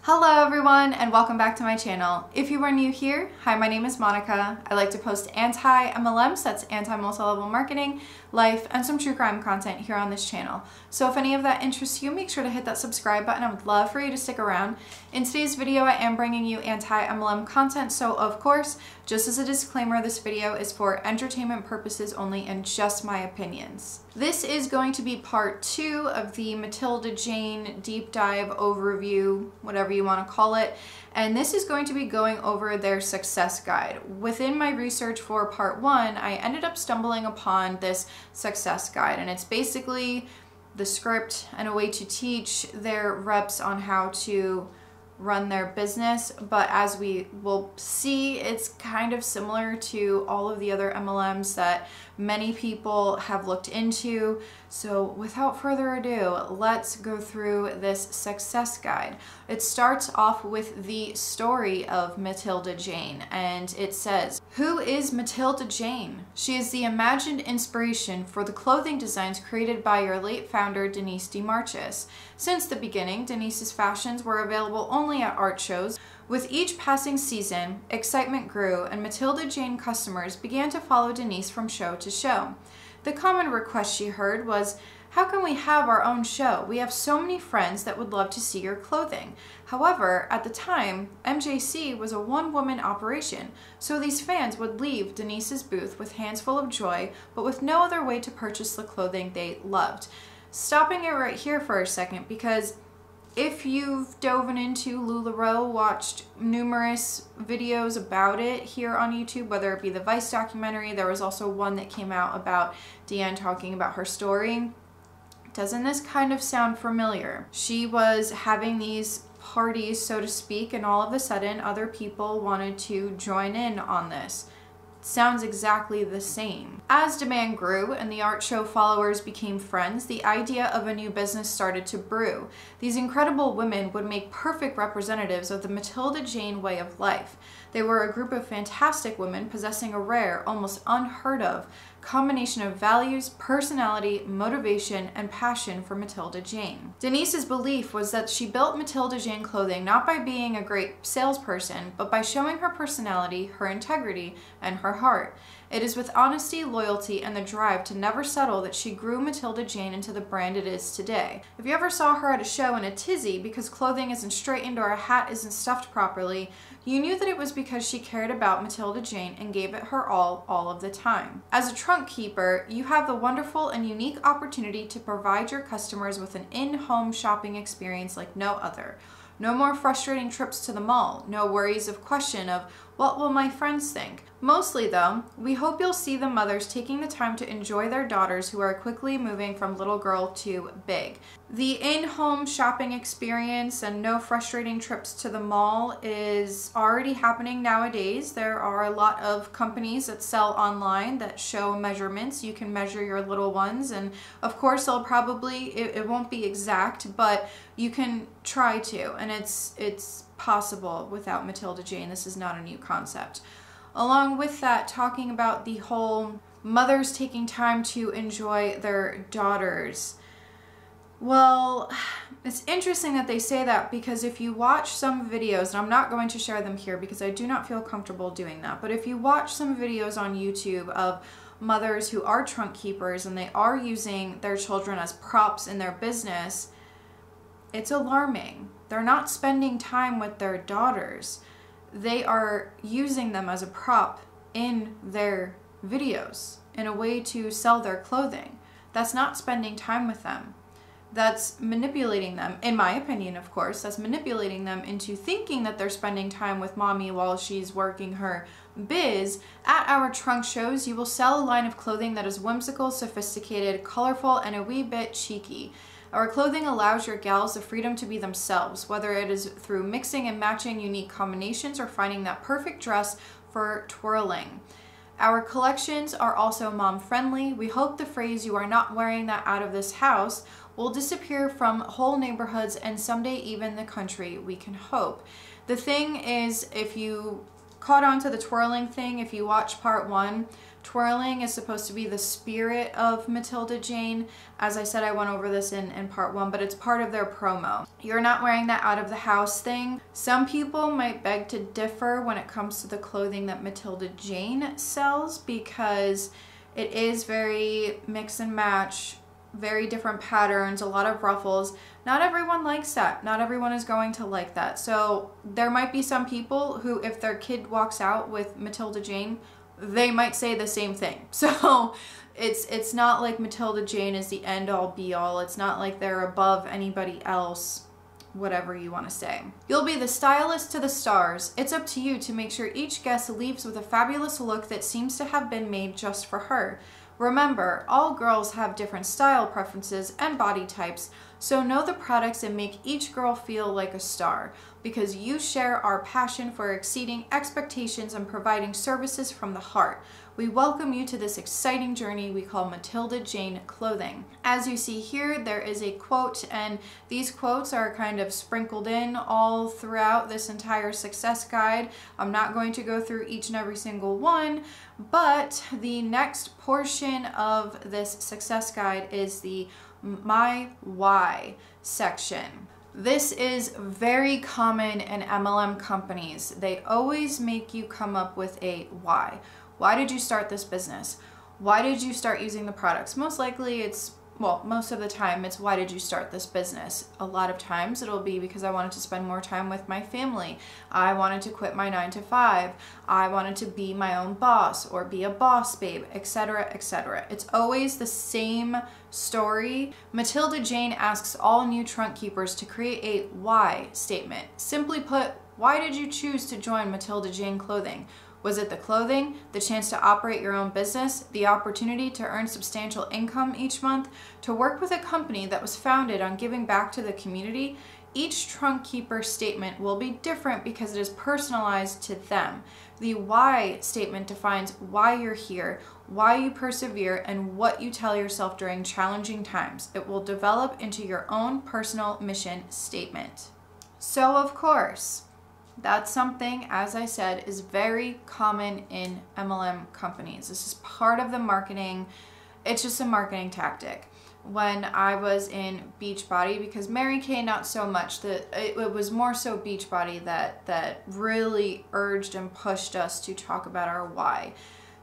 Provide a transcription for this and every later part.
Hello everyone and welcome back to my channel. If you are new here, hi, my name is Monica. I like to post anti-MLMs, that's anti-multi-level marketing, life, and some true crime content here on this channel. So if any of that interests you, make sure to hit that subscribe button. I would love for you to stick around. In today's video, I am bringing you anti-MLM content, so of course, just as a disclaimer, this video is for entertainment purposes only and just my opinions. This is going to be part 2 of the Matilda Jane deep dive overview, whatever you want to call it, and this is going to be going over their success guide. Within my research for part 1, I ended up stumbling upon this success guide, and it's basically the script and a way to teach their reps on how to run their business, but as we will see, it's kind of similar to all of the other MLMs that many people have looked into. So without further ado, let's go through this success guide. It starts off with the story of Matilda Jane, and it says, "Who is Matilda Jane? She is the imagined inspiration for the clothing designs created by your late founder, Denise DeMarchis. Since the beginning, Denise's fashions were available only at art shows. With each passing season, excitement grew, and Matilda Jane customers began to follow Denise from show to show. The common request she heard was, 'How can we have our own show? We have so many friends that would love to see your clothing.' However, at the time, MJC was a one-woman operation, so these fans would leave Denise's booth with hands full of joy, but with no other way to purchase the clothing they loved." Stopping it right here for a second, because if you've dove into LuLaRoe, watched numerous videos about it here on YouTube, whether it be the Vice documentary, there was also one that came out about Deanne talking about her story. Doesn't this kind of sound familiar? She was having these parties, so to speak, and all of a sudden other people wanted to join in on this. Sounds exactly the same. As demand grew and the art show followers became friends, the idea of a new business started to brew. These incredible women would make perfect representatives of the Matilda Jane way of life. They were a group of fantastic women possessing a rare, almost unheard of combination of values, personality, motivation, and passion for Matilda Jane. Denise's belief was that she built Matilda Jane clothing not by being a great salesperson, but by showing her personality, her integrity, and her heart. It is with honesty, loyalty, and the drive to never settle that she grew Matilda Jane into the brand it is today. If you ever saw her at a show in a tizzy because clothing isn't straightened or a hat isn't stuffed properly, you knew that it was because she cared about Matilda Jane and gave it her all of the time. As a trunk keeper, you have the wonderful and unique opportunity to provide your customers with an in-home shopping experience like no other. No more frustrating trips to the mall, no worries of question of, what will my friends think? Mostly though, we hope you'll see the mothers taking the time to enjoy their daughters who are quickly moving from little girl to big. The in-home shopping experience and no frustrating trips to the mall is already happening nowadays. There are a lot of companies that sell online that show measurements. You can measure your little ones, and of course they'll probably, it won't be exact, but you can try to, and it's possible without Matilda Jane. This is not a new concept. Along with that, talking about the whole mothers taking time to enjoy their daughters. Well, it's interesting that they say that, because if you watch some videos, and I'm not going to share them here because I do not feel comfortable doing that, but if you watch some videos on YouTube of mothers who are trunk keepers and they are using their children as props in their business, it's alarming. They're not spending time with their daughters. They are using them as a prop in their videos in a way to sell their clothing. That's not spending time with them. That's manipulating them, in my opinion, of course. That's manipulating them into thinking that they're spending time with mommy while she's working her biz. At our trunk shows, you will sell a line of clothing that is whimsical, sophisticated, colorful, and a wee bit cheeky. Our clothing allows your gals the freedom to be themselves, whether it is through mixing and matching unique combinations or finding that perfect dress for twirling. Our collections are also mom-friendly. We hope the phrase, "you are not wearing that out of this house," will disappear from whole neighborhoods and someday even the country, we can hope. The thing is, if you caught on to the twirling thing, if you watch part 1, Twirling is supposed to be the spirit of Matilda Jane. As I said, I went over this in part 1, but it's part of their promo. You're not wearing that out of the house thing. Some people might beg to differ when it comes to the clothing that Matilda Jane sells, because it is very mix and match, very different patterns, a lot of ruffles. Not everyone likes that. Not everyone is going to like that. So there might be some people who, if their kid walks out with Matilda Jane, they might say the same thing. So it's not like Matilda Jane is the end all be all. It's not like they're above anybody else, whatever you want to say. You'll be the stylist to the stars. It's up to you to make sure each guest leaves with a fabulous look that seems to have been made just for her. Remember, all girls have different style preferences and body types, so know the products that make each girl feel like a star, because you share our passion for exceeding expectations and providing services from the heart. We welcome you to this exciting journey we call Matilda Jane Clothing. As you see here, there is a quote, and these quotes are kind of sprinkled in all throughout this entire success guide. I'm not going to go through each and every single one, but the next portion of this success guide is the My Why section. This is very common in MLM companies. They always make you come up with a why. Why did you start this business? Why did you start using the products? Most likely it's, well, most of the time it's why did you start this business? A lot of times it'll be because I wanted to spend more time with my family. I wanted to quit my 9-to-5. I wanted to be my own boss or be a boss babe, etc., etc. It's always the same story. Matilda Jane asks all new trunk keepers to create a why statement. Simply put, why did you choose to join Matilda Jane Clothing? Was it the clothing, the chance to operate your own business, the opportunity to earn substantial income each month, to work with a company that was founded on giving back to the community? Each trunk keeper statement will be different because it is personalized to them. The why statement defines why you're here, why you persevere, and what you tell yourself during challenging times. It will develop into your own personal mission statement. So of course, that's something, as I said, is very common in MLM companies. This is part of the marketing. It's just a marketing tactic. When I was in Beachbody, because Mary Kay not so much, it was more so Beachbody that really urged and pushed us to talk about our why.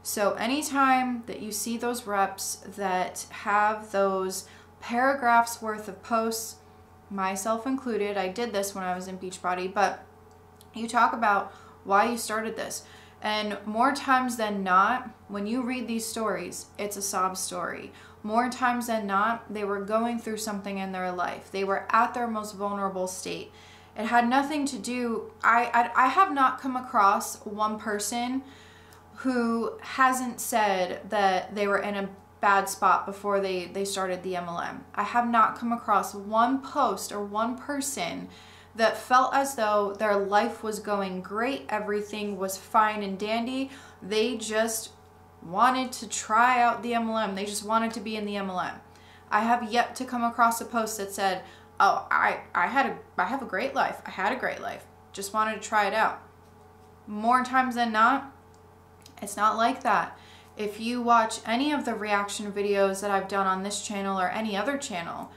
So anytime that you see those reps that have those paragraphs worth of posts, myself included, I did this when I was in Beachbody, but you talk about why you started this. And more times than not, when you read these stories, it's a sob story. More times than not, they were going through something in their life. They were at their most vulnerable state. It had nothing to do, I have not come across one person who hasn't said that they were in a bad spot before they started the MLM. I have not come across one post or one person that felt as though their life was going great, everything was fine and dandy. They just wanted to try out the MLM. They just wanted to be in the MLM. I have yet to come across a post that said, oh, I have a great life. I had a great life. Just wanted to try it out. More times than not, it's not like that. If you watch any of the reaction videos that I've done on this channel or any other channel,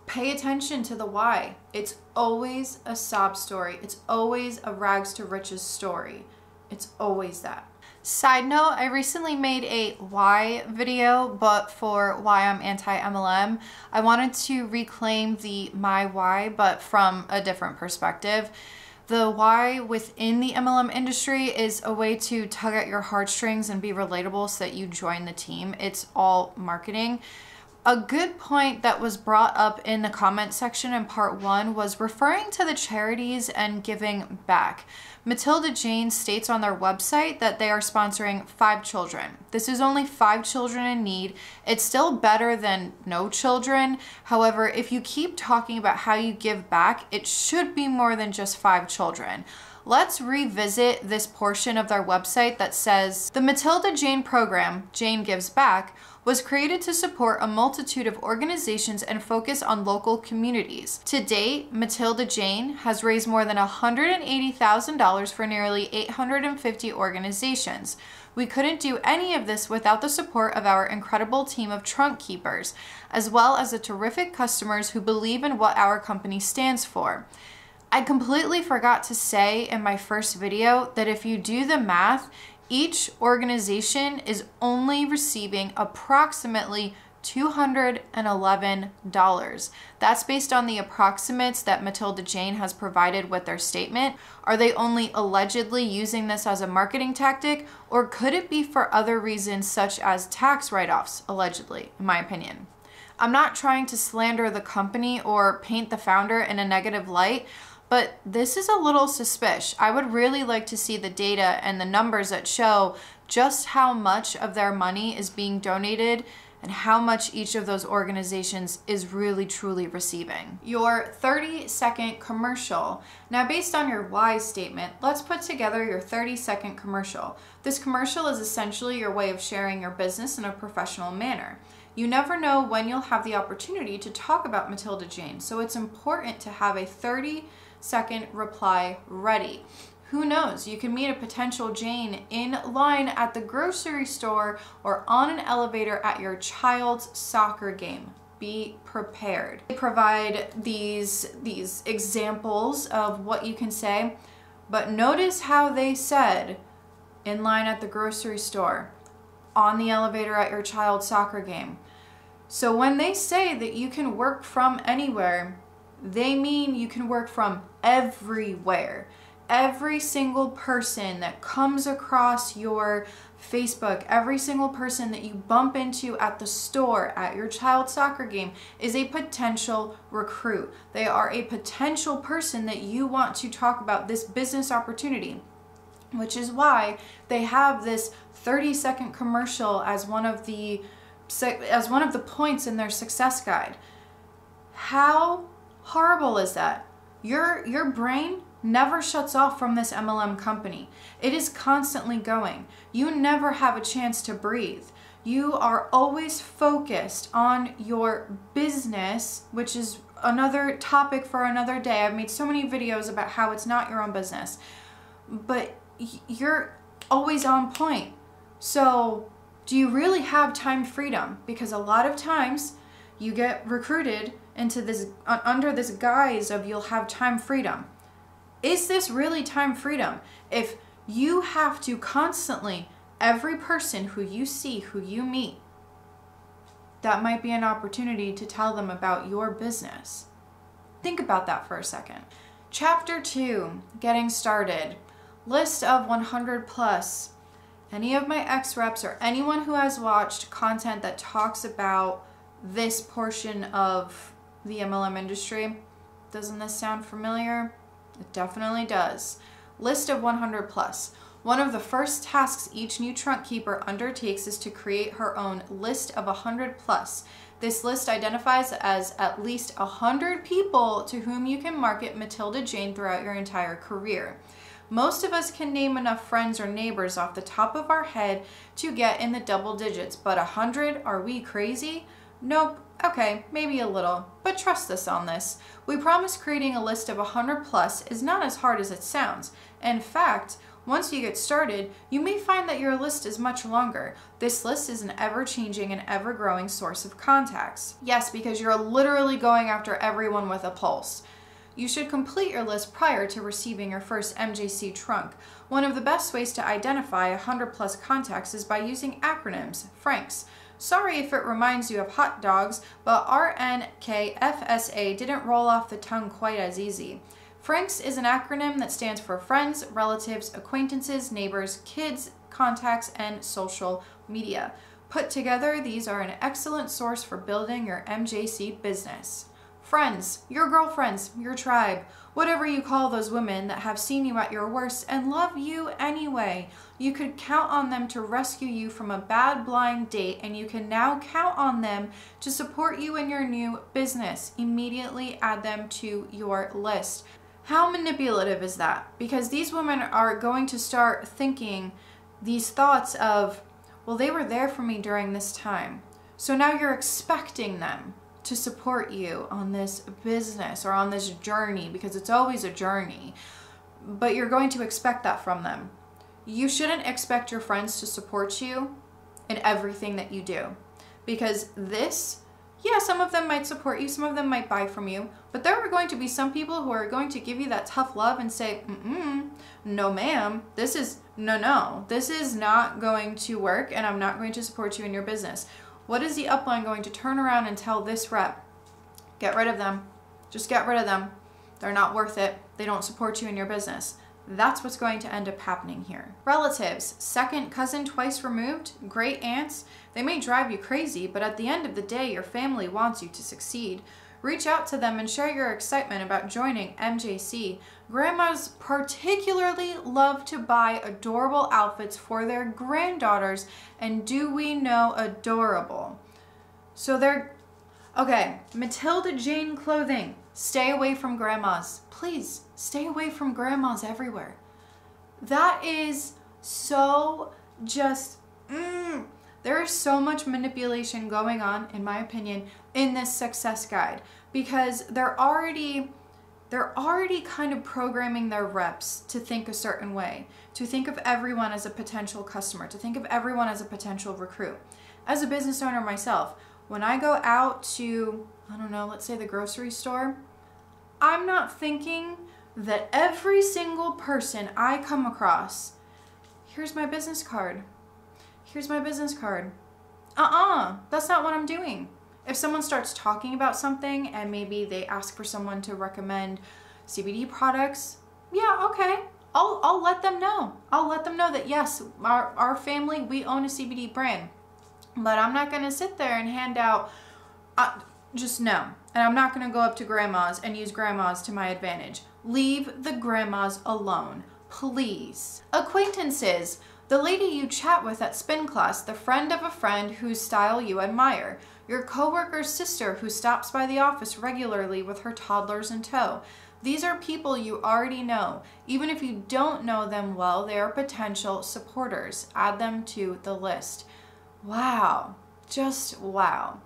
pay attention to the why. It's always a sob story. It's always a rags to riches story. It's always that. Side note, I recently made a why video, but for why I'm anti-MLM. I wanted to reclaim the my why, but from a different perspective. The why within the MLM industry is a way to tug at your heartstrings and be relatable so that you join the team. It's all marketing. A good point that was brought up in the comment section in part 1 was referring to the charities and giving back. Matilda Jane states on their website that they are sponsoring 5 children. This is only 5 children in need. It's still better than no children. However, if you keep talking about how you give back, it should be more than just 5 children. Let's revisit this portion of their website that says, the Matilda Jane program, Jane Gives Back, was created to support a multitude of organizations and focus on local communities. To date, Matilda Jane has raised more than $180,000 for nearly 850 organizations. We couldn't do any of this without the support of our incredible team of trunk keepers, as well as the terrific customers who believe in what our company stands for. I completely forgot to say in my first video that if you do the math, each organization is only receiving approximately $211. That's based on the approximates that Matilda Jane has provided with their statement. Are they only allegedly using this as a marketing tactic, or could it be for other reasons such as tax write-offs, allegedly, in my opinion? I'm not trying to slander the company or paint the founder in a negative light, but this is a little suspicious. I would really like to see the data and the numbers that show just how much of their money is being donated and how much each of those organizations is really truly receiving. Your 30-second commercial. Now, based on your why statement, let's put together your 30-second commercial. This commercial is essentially your way of sharing your business in a professional manner. You never know when you'll have the opportunity to talk about Matilda Jane, so it's important to have a 30-second reply ready. Who knows, you can meet a potential Jane in line at the grocery store or on an elevator at your child's soccer game. Be prepared. They provide these examples of what you can say, but notice how they said in line at the grocery store, on the elevator at your child's soccer game. So when they say that you can work from anywhere, they mean you can work from everywhere. Every single person that comes across your Facebook, every single person that you bump into at the store, at your child's soccer game, is a potential recruit. They are a potential person that you want to talk about this business opportunity, which is why they have this 30-second commercial as one of the points in their success guide. How horrible is that? Your brain never shuts off from this MLM company. It is constantly going. You never have a chance to breathe. You are always focused on your business, which is another topic for another day. I've made so many videos about how it's not your own business, but you're always on point. So do you really have time freedom? Because a lot of times you get recruited into this under this guise of you'll have time freedom. Is this really time freedom? If you have to constantly, every person who you see, who you meet, that might be an opportunity to tell them about your business. Think about that for a second. Chapter 2, getting started. List of 100 plus. Any of my ex-reps or anyone who has watched content that talks about this portion of the MLM industry, doesn't this sound familiar? It definitely does. List of 100 plus. One of the first tasks each new trunk keeper undertakes is to create her own list of 100 plus. This list identifies as at least 100 people to whom you can market Matilda Jane throughout your entire career. Most of us can name enough friends or neighbors off the top of our head to get in the double digits, but 100, are we crazy? Nope. Okay, maybe a little, but trust us on this. We promise creating a list of 100 plus is not as hard as it sounds. In fact, once you get started, you may find that your list is much longer. This list is an ever-changing and ever-growing source of contacts. Yes, because you're literally going after everyone with a pulse. You should complete your list prior to receiving your first MJC trunk. One of the best ways to identify 100 plus contacts is by using acronyms, PHO3NIX. Sorry if it reminds you of hot dogs, but RNKFSA didn't roll off the tongue quite as easy. PHO3NIX is an acronym that stands for friends, relatives, acquaintances, neighbors, kids, contacts, and social media. Put together, these are an excellent source for building your MJC business. Friends, your girlfriends, your tribe, whatever you call those women that have seen you at your worst and love you anyway. You could count on them to rescue you from a bad blind date, and you can now count on them to support you in your new business. Immediately add them to your list. How manipulative is that? Because these women are going to start thinking these thoughts of, well, they were there for me during this time. So now you're expecting them to support you on this business or on this journey, because it's always a journey, but you're going to expect that from them. you shouldn't expect your friends to support you in everything that you do. Because this, yeah, some of them might support you, some of them might buy from you, but there are going to be some people who are going to give you that tough love and say, no ma'am, this is not going to work, and I'm not going to support you in your business. What is the upline going to turn around and tell this rep? Get rid of them. Just get rid of them. They're not worth it. They don't support you in your business. That's what's going to end up happening here. Relatives, second cousin twice removed, great aunts, they may drive you crazy, but at the end of the day, your family wants you to succeed. Reach out to them and share your excitement about joining MJC. Grandmas particularly love to buy adorable outfits for their granddaughters, and do we know adorable? So they're, okay, Matilda Jane clothing. Stay away from grandmas. Please, stay away from grandmas everywhere. That is so just, there is so much manipulation going on, in my opinion, in this success guide, because they're already kind of programming their reps to think a certain way, to think of everyone as a potential customer, to think of everyone as a potential recruit. As a business owner myself, when I go out to, I don't know, let's say the grocery store, I'm not thinking that every single person I come across, here's my business card. Here's my business card. That's not what I'm doing. If someone starts talking about something and maybe they ask for someone to recommend CBD products, yeah, okay. I'll let them know. I'll let them know that yes, our family, we own a CBD brand. But I'm not going to sit there and hand out, just no. And I'm not going to go up to grandmas and use grandmas to my advantage. Leave the grandmas alone, please. Acquaintances, the lady you chat with at spin class, the friend of a friend whose style you admire, your coworker's sister who stops by the office regularly with her toddlers in tow. These are people you already know. Even if you don't know them well, they are potential supporters. Add them to the list. Wow, just wow.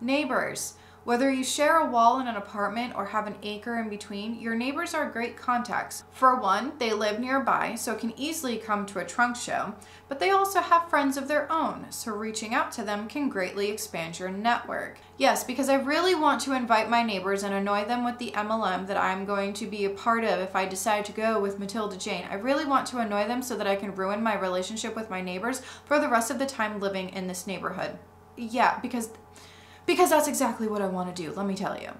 Neighbors. Whether you share a wall in an apartment or have an acre in between, your neighbors are great contacts. For one, they live nearby, so can easily come to a trunk show, but they also have friends of their own, so reaching out to them can greatly expand your network. Yes, because I really want to invite my neighbors and annoy them with the MLM that I'm going to be a part of if I decide to go with Matilda Jane. I really want to annoy them so that I can ruin my relationship with my neighbors for the rest of the time living in this neighborhood. Yeah, because that's exactly what I want to do, let me tell you.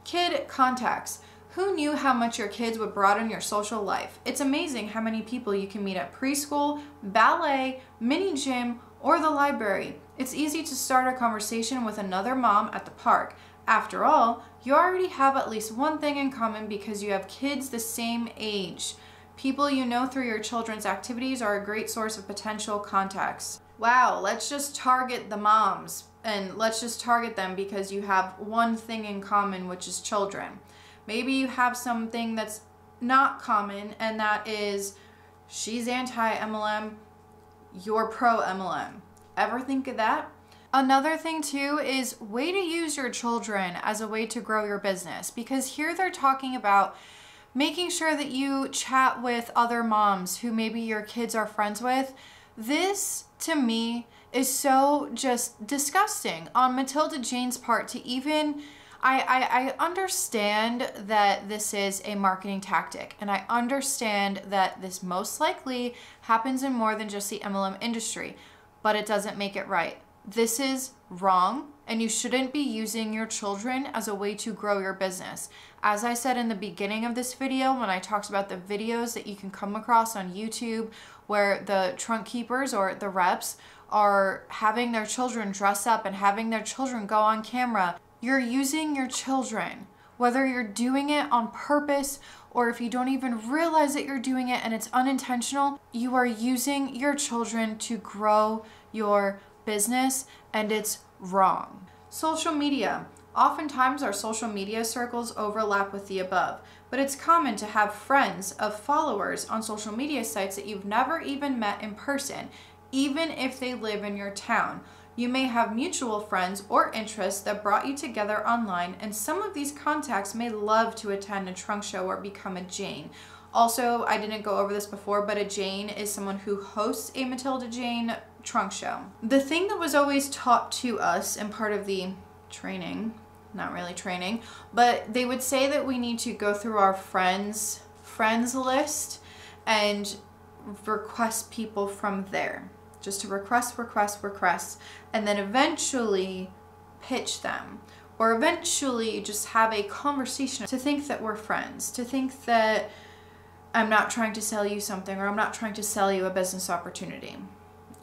Kid contacts. Who knew how much your kids would broaden your social life? It's amazing how many people you can meet at preschool, ballet, mini gym, or the library. It's easy to start a conversation with another mom at the park. After all, you already have at least one thing in common because you have kids the same age. People you know through your children's activities are a great source of potential contacts. Wow, let's just target the moms. And let's just target them because you have one thing in common, which is children. Maybe you have something that's not common, and that is she's anti-MLM, you're pro-MLM. Ever think of that? Another thing too is way to use your children as a way to grow your business, because here they're talking about making sure that you chat with other moms who maybe your kids are friends with. This, to me, is so just disgusting on Matilda Jane's part to even, I understand that this is a marketing tactic, and I understand that this most likely happens in more than just the MLM industry, but it doesn't make it right. This is wrong, and you shouldn't be using your children as a way to grow your business. As I said in the beginning of this video, when I talked about the videos that you can come across on YouTube where the trunk keepers or the reps are having their children dress up and having their children go on camera, you're using your children. Whether you're doing it on purpose or if you don't even realize that you're doing it and it's unintentional, you are using your children to grow your business, and it's wrong. Social media. Oftentimes our social media circles overlap with the above, but it's common to have friends of followers on social media sites that you've never even met in person, even if they live in your town. You may have mutual friends or interests that brought you together online, and some of these contacts may love to attend a trunk show or become a Jane. Also, I didn't go over this before, but a Jane is someone who hosts a Matilda Jane trunk show. The thing that was always taught to us in part of the training, not really training, but they would say that we need to go through our friends list and request people from there. Just to request, and then eventually pitch them. Or eventually just have a conversation, to think that we're friends, to think that I'm not trying to sell you something, or I'm not trying to sell you a business opportunity.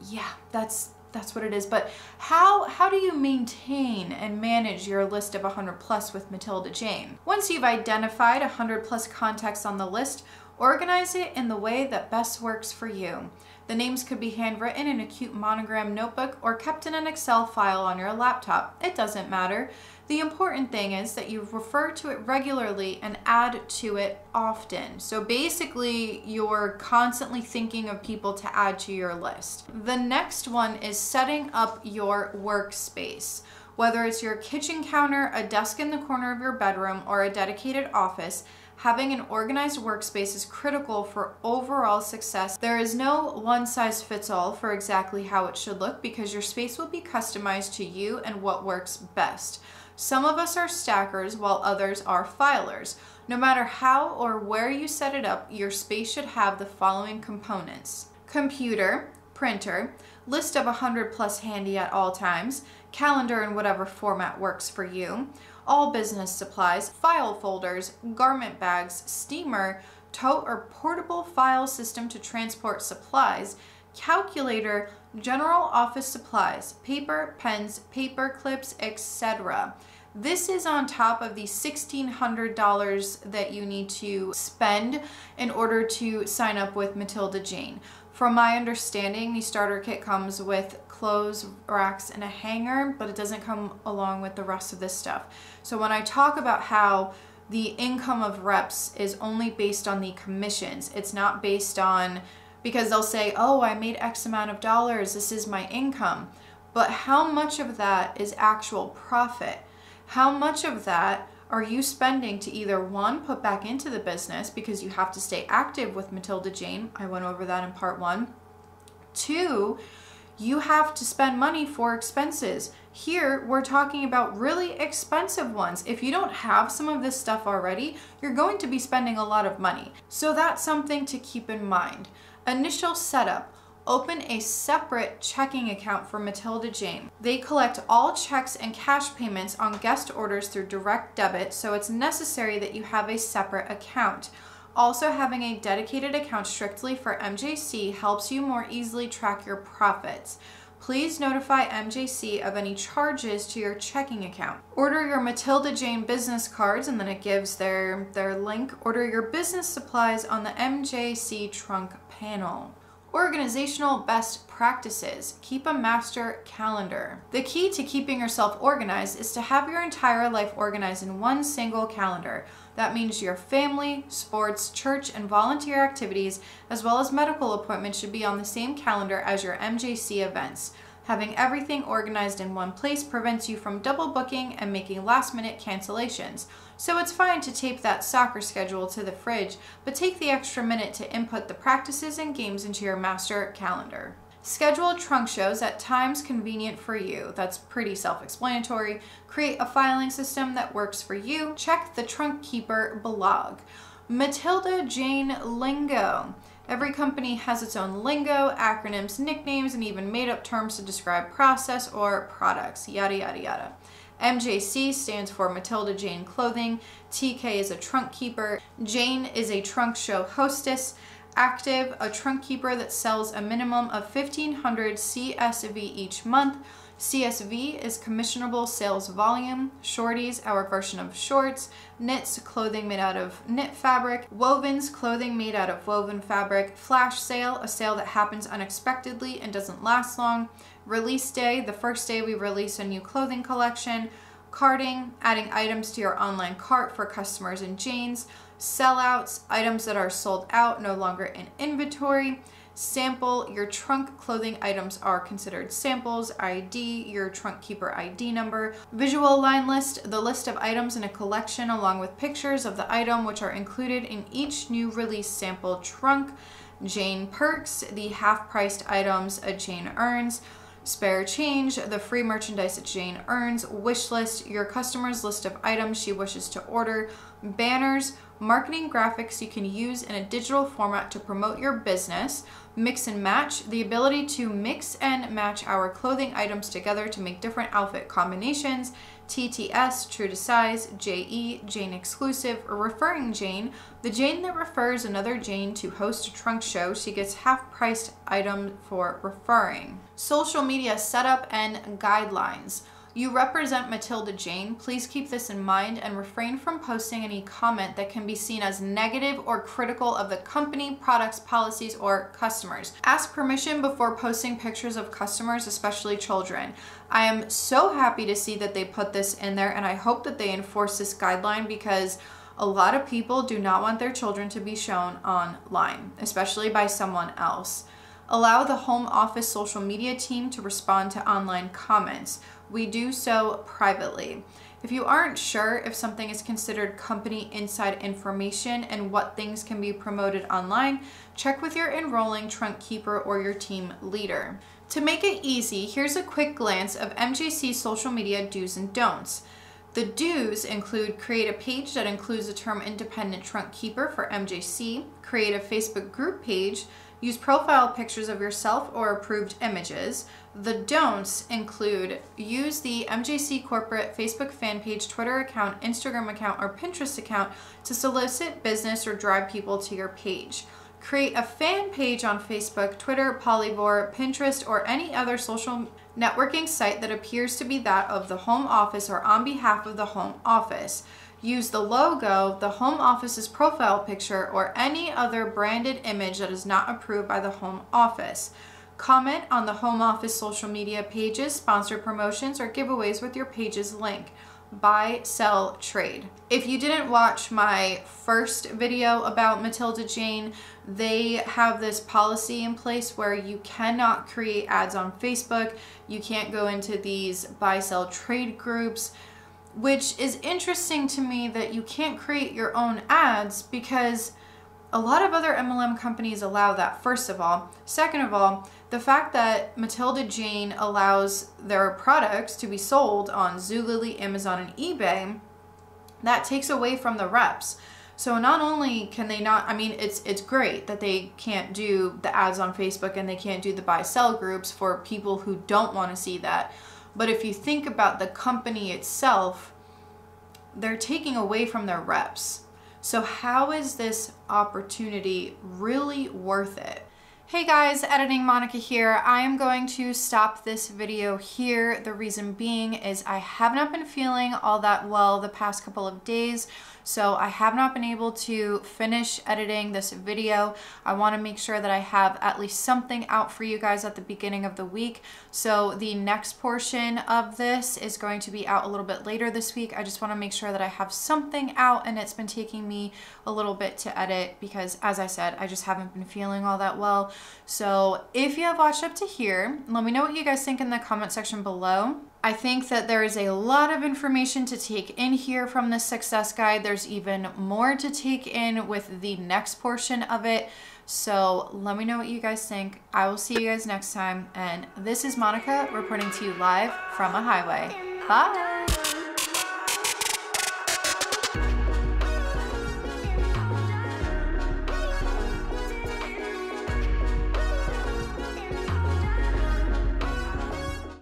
Yeah, that's what it is. But how do you maintain and manage your list of 100 plus with Matilda Jane? Once you've identified 100 plus contacts on the list, organize it in the way that best works for you. The names could be handwritten in a cute monogram notebook or kept in an Excel file on your laptop. It doesn't matter. The important thing is that you refer to it regularly and add to it often. So basically, you're constantly thinking of people to add to your list. The next one is setting up your workspace. Whether it's your kitchen counter, a desk in the corner of your bedroom, or a dedicated office, having an organized workspace is critical for overall success. There is no one size fits all for exactly how it should look, because your space will be customized to you and what works best. Some of us are stackers while others are filers. No matter how or where you set it up, your space should have the following components: computer, printer, list of 100 plus handy at all times, calendar in whatever format works for you, all business supplies, file folders, garment bags, steamer, tote or portable file system to transport supplies, calculator, general office supplies, paper, pens, paper clips, etc. This is on top of the $1,600 that you need to spend in order to sign up with Matilda Jane. From my understanding, the starter kit comes with clothes racks and a hanger, but it doesn't come along with the rest of this stuff. So when I talk about how the income of reps is only based on the commissions, it's not based on, because they'll say, oh, I made X amount of dollars, this is my income. But how much of that is actual profit? How much of that are you spending to either, one, put back into the business because you have to stay active with Matilda Jane? I went over that in part 1. 2, you have to spend money for expenses. Here, we're talking about really expensive ones. If you don't have some of this stuff already, you're going to be spending a lot of money. So that's something to keep in mind. Initial setup. Open a separate checking account for Matilda Jane. They collect all checks and cash payments on guest orders through direct debit, so it's necessary that you have a separate account. Also, having a dedicated account strictly for MJC helps you more easily track your profits. Please notify MJC of any charges to your checking account. Order your Matilda Jane business cards, and then it gives their link. Order your business supplies on the MJC trunk panel. Organizational best practices. Keep a master calendar. The key to keeping yourself organized is to have your entire life organized in one single calendar. That means your family, sports, church, and volunteer activities, as well as medical appointments, should be on the same calendar as your MJC events. Having everything organized in one place prevents you from double booking and making last-minute cancellations. So it's fine to tape that soccer schedule to the fridge, but take the extra minute to input the practices and games into your master calendar. Schedule trunk shows at times convenient for you. That's pretty self-explanatory. Create a filing system that works for you. Check the Trunk Keeper blog. Matilda Jane lingo. Every company has its own lingo, acronyms, nicknames, and even made-up terms to describe process or products, yada, yada, yada. MJC stands for Matilda Jane Clothing. TK is a trunk keeper. Jane is a trunk show hostess. Active, a trunk keeper that sells a minimum of 1,500 CSV each month. CSV is commissionable sales volume. Shorties, our version of shorts. Knits, clothing made out of knit fabric. Wovens, clothing made out of woven fabric. Flash sale, a sale that happens unexpectedly and doesn't last long. Release day, the first day we release a new clothing collection. Carting, adding items to your online cart for customers and Jane's. Sellouts, items that are sold out, no longer in inventory. Sample. Your trunk clothing items are considered samples. ID, your trunk keeper ID number. Visual line list, the list of items in a collection along with pictures of the item which are included in each new release sample trunk. Jane perks, the half-priced items a Jane earns. Spare change, the free merchandise that Jane earns. Wish list, your customer's list of items she wishes to order. Banners, marketing graphics you can use in a digital format to promote your business. Mix and match, the ability to mix and match our clothing items together to make different outfit combinations. TTS, true to size. JE, Jane exclusive, or referring Jane, the Jane that refers another Jane to host a trunk show. She gets half-priced item for referring. Social media setup and guidelines. You represent Matilda Jane. Please keep this in mind and refrain from posting any comment that can be seen as negative or critical of the company, products, policies, or customers. Ask permission before posting pictures of customers, especially children. I am so happy to see that they put this in there, and I hope that they enforce this guideline because a lot of people do not want their children to be shown online, especially by someone else. Allow the home office social media team to respond to online comments. We do so privately. If you aren't sure if something is considered company inside information and what things can be promoted online, check with your enrolling trunk keeper or your team leader. To make it easy, here's a quick glance of MJC social media do's and don'ts. The do's include create a page that includes the term independent trunk keeper for MJC, create a Facebook group page, use profile pictures of yourself or approved images. The don'ts include use the MJC corporate Facebook fan page, Twitter account, Instagram account, or Pinterest account to solicit business or drive people to your page. Create a fan page on Facebook, Twitter, Polyvore, Pinterest, or any other social networking site that appears to be that of the home office or on behalf of the home office. Use the logo, the home office's profile picture, or any other branded image that is not approved by the home office. Comment on the home office social media pages, sponsor promotions, or giveaways with your page's link. Buy, sell, trade. If you didn't watch my first video about Matilda Jane, they have this policy in place where you cannot create ads on Facebook. You can't go into these buy, sell, trade groups, which is interesting to me that you can't create your own ads because a lot of other MLM companies allow that, first of all. Second of all, the fact that Matilda Jane allows their products to be sold on Zulily, Amazon, and eBay, that takes away from the reps. So not only can they not, I mean, it's great that they can't do the ads on Facebook and they can't do the buy-sell groups for people who don't want to see that. But if you think about the company itself, they're taking away from their reps. So how is this opportunity really worth it? Hey guys, Editing Monica here. I am going to stop this video here. The reason being is I have not been feeling all that well the past couple of days, so I have not been able to finish editing this video. I want to make sure that I have at least something out for you guys at the beginning of the week. So the next portion of this is going to be out a little bit later this week. I just want to make sure that I have something out, and it's been taking me a little bit to edit because, as I said, I just haven't been feeling all that well. So if you have watched up to here, let me know what you guys think in the comment section below. I think that there is a lot of information to take in here from this success guide. There's even more to take in with the next portion of it. So let me know what you guys think. I will see you guys next time. And this is Monica reporting to you live from a highway. Bye.